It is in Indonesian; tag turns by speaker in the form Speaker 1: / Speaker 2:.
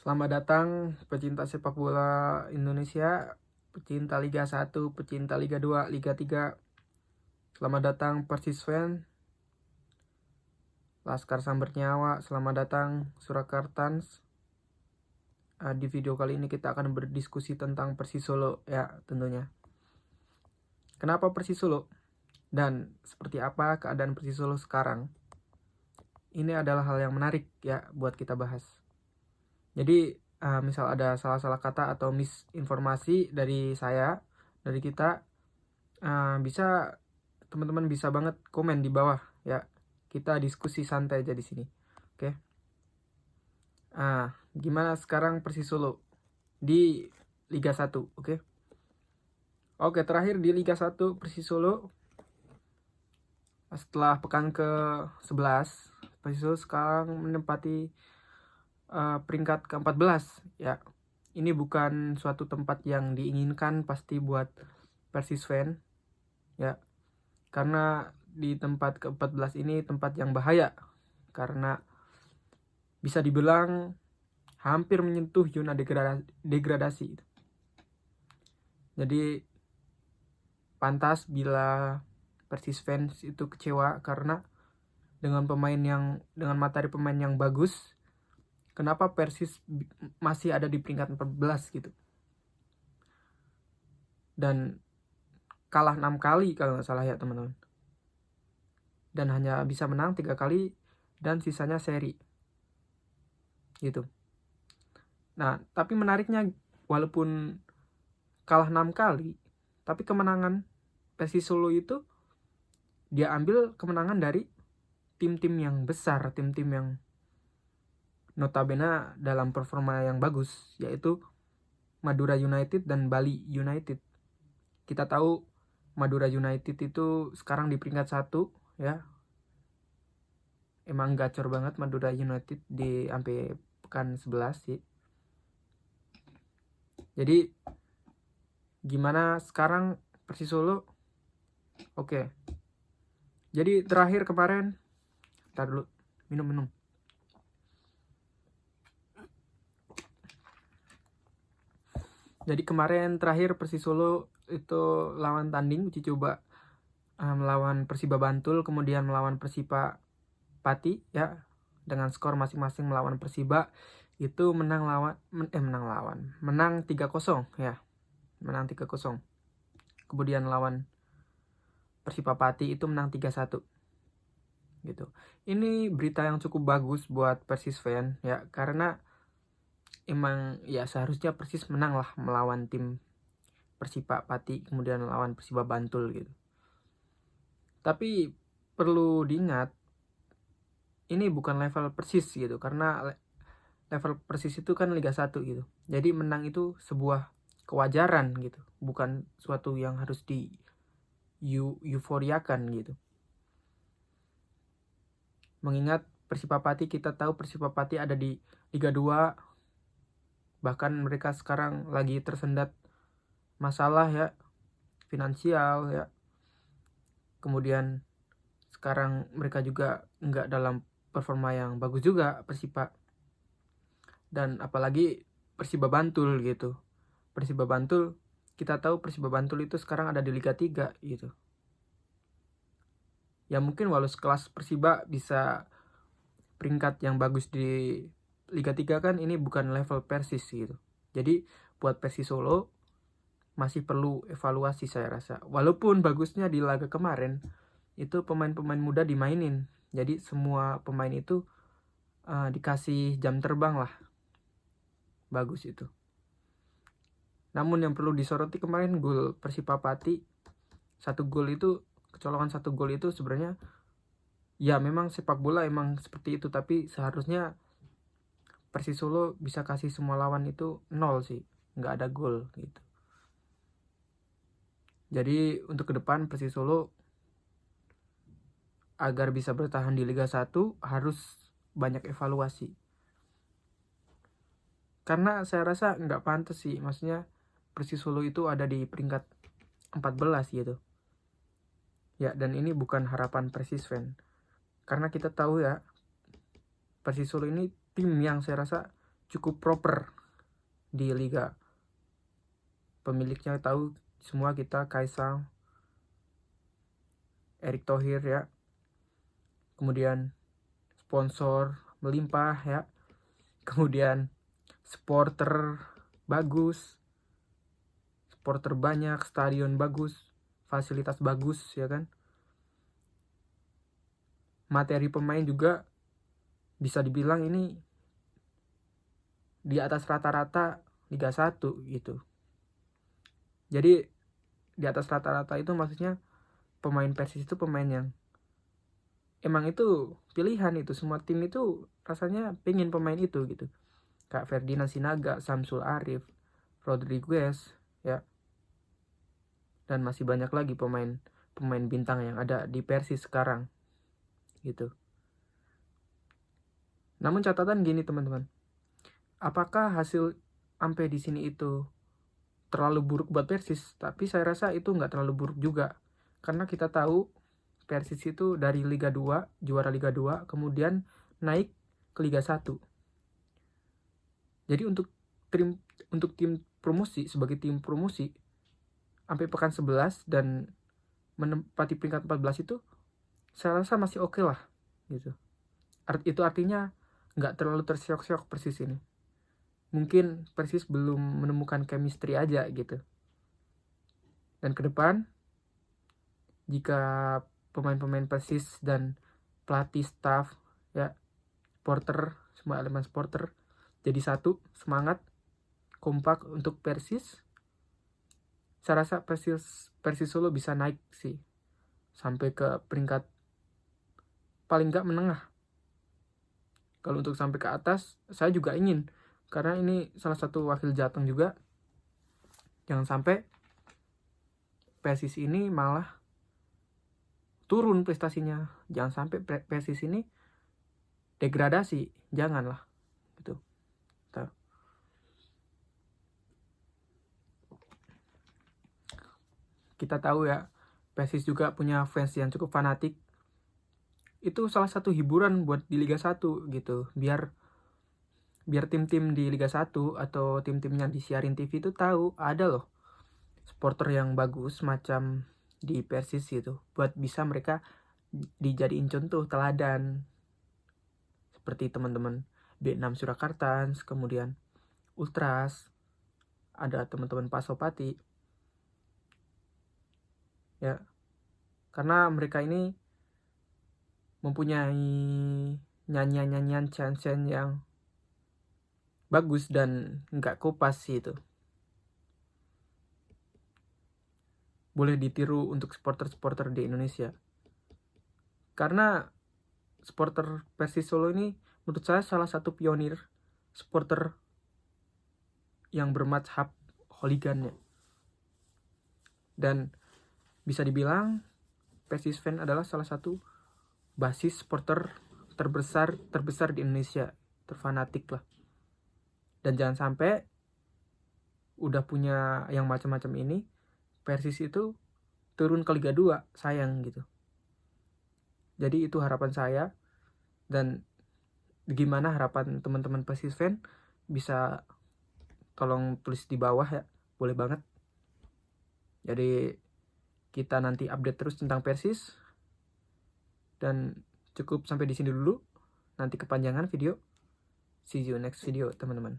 Speaker 1: Selamat datang pecinta sepak bola Indonesia, pecinta Liga 1, pecinta Liga 2, Liga 3. Selamat datang Persis fan, Laskar Samber Nyawa, selamat datang Surakartans. Di video kali ini kita akan berdiskusi tentang Persis Solo ya tentunya. Kenapa Persis Solo? Dan seperti apa keadaan Persis Solo sekarang? Ini adalah hal yang menarik ya buat kita bahas. Jadi misal ada salah-salah kata atau misinformasi dari saya, dari kita, bisa teman-teman bisa banget komen di bawah ya. Kita diskusi santai aja di sini. Oke. Gimana sekarang Persis Solo di Liga 1, oke? Oke, terakhir di Liga 1 Persis Solo setelah pekan ke-11, Persis Solo sekarang menempati peringkat ke-14 ya. Ini bukan suatu tempat yang diinginkan pasti buat Persis fan ya. Karena di tempat ke-14 ini tempat yang bahaya karena bisa dibilang hampir menyentuh zona degradasi. Jadi pantas bila Persis fans itu kecewa karena dengan materi pemain yang bagus, kenapa Persis masih ada di peringkat 14 gitu. Dan kalah 6 kali kalau nggak salah ya teman-teman. Dan hanya bisa menang 3 kali dan sisanya seri. Gitu. Nah, tapi menariknya walaupun kalah 6 kali, tapi kemenangan Persis Solo itu dia ambil kemenangan dari tim-tim yang besar, tim-tim yang notabene dalam performa yang bagus, yaitu Madura United dan Bali United. Kita tahu Madura United itu sekarang di peringkat 1 ya. Emang gacor banget Madura United di sampai pekan 11 sih. Jadi gimana sekarang Persis Solo? Oke. Jadi terakhir kemarin, ntar dulu minum. Jadi kemarin terakhir Persis Solo itu lawan tanding uji coba melawan Persiba Bantul, kemudian melawan Persipa Pati ya, dengan skor masing-masing. Melawan Persiba itu menang 3-0 ya. Menang 3-0. Kemudian lawan Persipa Pati itu menang 3-1. Gitu. Ini berita yang cukup bagus buat Persis fan ya, karena emang ya seharusnya Persis menang lah melawan tim Persipa Pati, kemudian lawan Persiba Bantul gitu. Tapi perlu diingat, ini bukan level Persis gitu, karena level Persis itu kan Liga 1 gitu. Jadi menang itu sebuah kewajaran gitu, bukan suatu yang harus di euforiakan gitu. Mengingat Persipa Pati, kita tahu Persipa Pati ada di Liga 2, bahkan mereka sekarang lagi tersendat masalah ya, finansial ya. Kemudian sekarang mereka juga nggak dalam performa yang bagus juga Persipa. Dan apalagi Persiba Bantul gitu. Persiba Bantul, kita tahu Persiba Bantul itu sekarang ada di Liga 3 gitu. Ya mungkin walau sekelas Persiba bisa peringkat yang bagus di Liga 3 kan, ini bukan level Persis gitu. Jadi buat Persis Solo masih perlu evaluasi saya rasa. Walaupun bagusnya di laga kemarin itu pemain-pemain muda dimainin. Jadi semua pemain itu dikasih jam terbang lah. Bagus itu. Namun yang perlu disoroti kemarin gol Persipa Pati. Kecolongan satu gol itu sebenarnya ya memang sepak bola emang seperti itu, tapi seharusnya Persis Solo bisa kasih semua lawan itu 0 sih. Nggak ada gol gitu. Jadi untuk ke depan Persis Solo agar bisa bertahan di Liga 1 harus banyak evaluasi. Karena saya rasa nggak pantas sih, maksudnya Persis Solo itu ada di peringkat 14 gitu. Ya, dan ini bukan harapan Persis fan. Karena kita tahu ya, Persis Solo ini tim yang saya rasa cukup proper di liga. Pemiliknya tahu semua kita, Kaisang, Erick Thohir ya. Kemudian sponsor melimpah ya. Kemudian supporter bagus, supporter banyak, stadion bagus, fasilitas bagus ya kan. Materi pemain juga bisa dibilang ini di atas rata-rata Liga 1 gitu. Jadi di atas rata-rata itu maksudnya pemain Persis itu pemain yang emang itu pilihan, itu semua tim itu rasanya pengen pemain itu gitu. Kak Ferdinand Sinaga, Samsul Arif, Rodriguez ya. Dan masih banyak lagi pemain bintang yang ada di Persis sekarang gitu. Namun catatan gini teman-teman. Apakah hasil sampai di sini itu terlalu buruk buat Persis? Tapi saya rasa itu nggak terlalu buruk juga. Karena kita tahu Persis itu dari Liga 2, juara Liga 2, kemudian naik ke Liga 1. Jadi untuk tim promosi, sebagai tim promosi, sampai pekan 11 dan menempati peringkat 14 itu, saya rasa masih oke lah gitu. Itu artinya nggak terlalu tersiok-siok Persis ini. Mungkin Persis belum menemukan chemistry aja gitu. Dan ke depan, jika pemain-pemain Persis dan pelatih, staff ya, supporter, semua elemen supporter jadi satu, semangat, kompak untuk Persis, saya rasa Persis Solo bisa naik sih sampai ke peringkat paling nggak menengah. Kalau untuk sampai ke atas, saya juga ingin, karena ini salah satu wakil Jateng juga. Jangan sampai Persis ini malah turun prestasinya. Jangan sampai Persis ini degradasi. Janganlah gitu. Kita tahu ya, Persis juga punya fans yang cukup fanatik. Itu salah satu hiburan buat di Liga 1 gitu. Biar tim-tim di Liga 1 atau tim-tim yang disiarin TV itu tahu ada loh supporter yang bagus macam di Persis gitu, buat bisa mereka dijadiin contoh teladan. Seperti teman-teman B6 Surakarta, kemudian Ultras, ada teman-teman Pasopati ya, karena mereka ini mempunyai nyanyian-nyanyian chant-chant yang bagus dan nggak kopas gitu. Boleh ditiru untuk supporter-supporter di Indonesia. Karena supporter Persis Solo ini menurut saya salah satu pionir supporter yang bermadzhab hooligan ya. Dan bisa dibilang Persis fan adalah salah satu basis supporter terbesar di Indonesia, terfanatik lah. Dan jangan sampai udah punya yang macam-macam ini, Persis itu turun ke Liga 2, sayang gitu. Jadi itu harapan saya, dan gimana harapan teman-teman Persis fan, bisa tolong tulis di bawah ya, boleh banget. Jadi kita nanti update terus tentang Persis. Dan cukup sampai di sini dulu. Nanti kepanjangan video. See you next video teman-teman.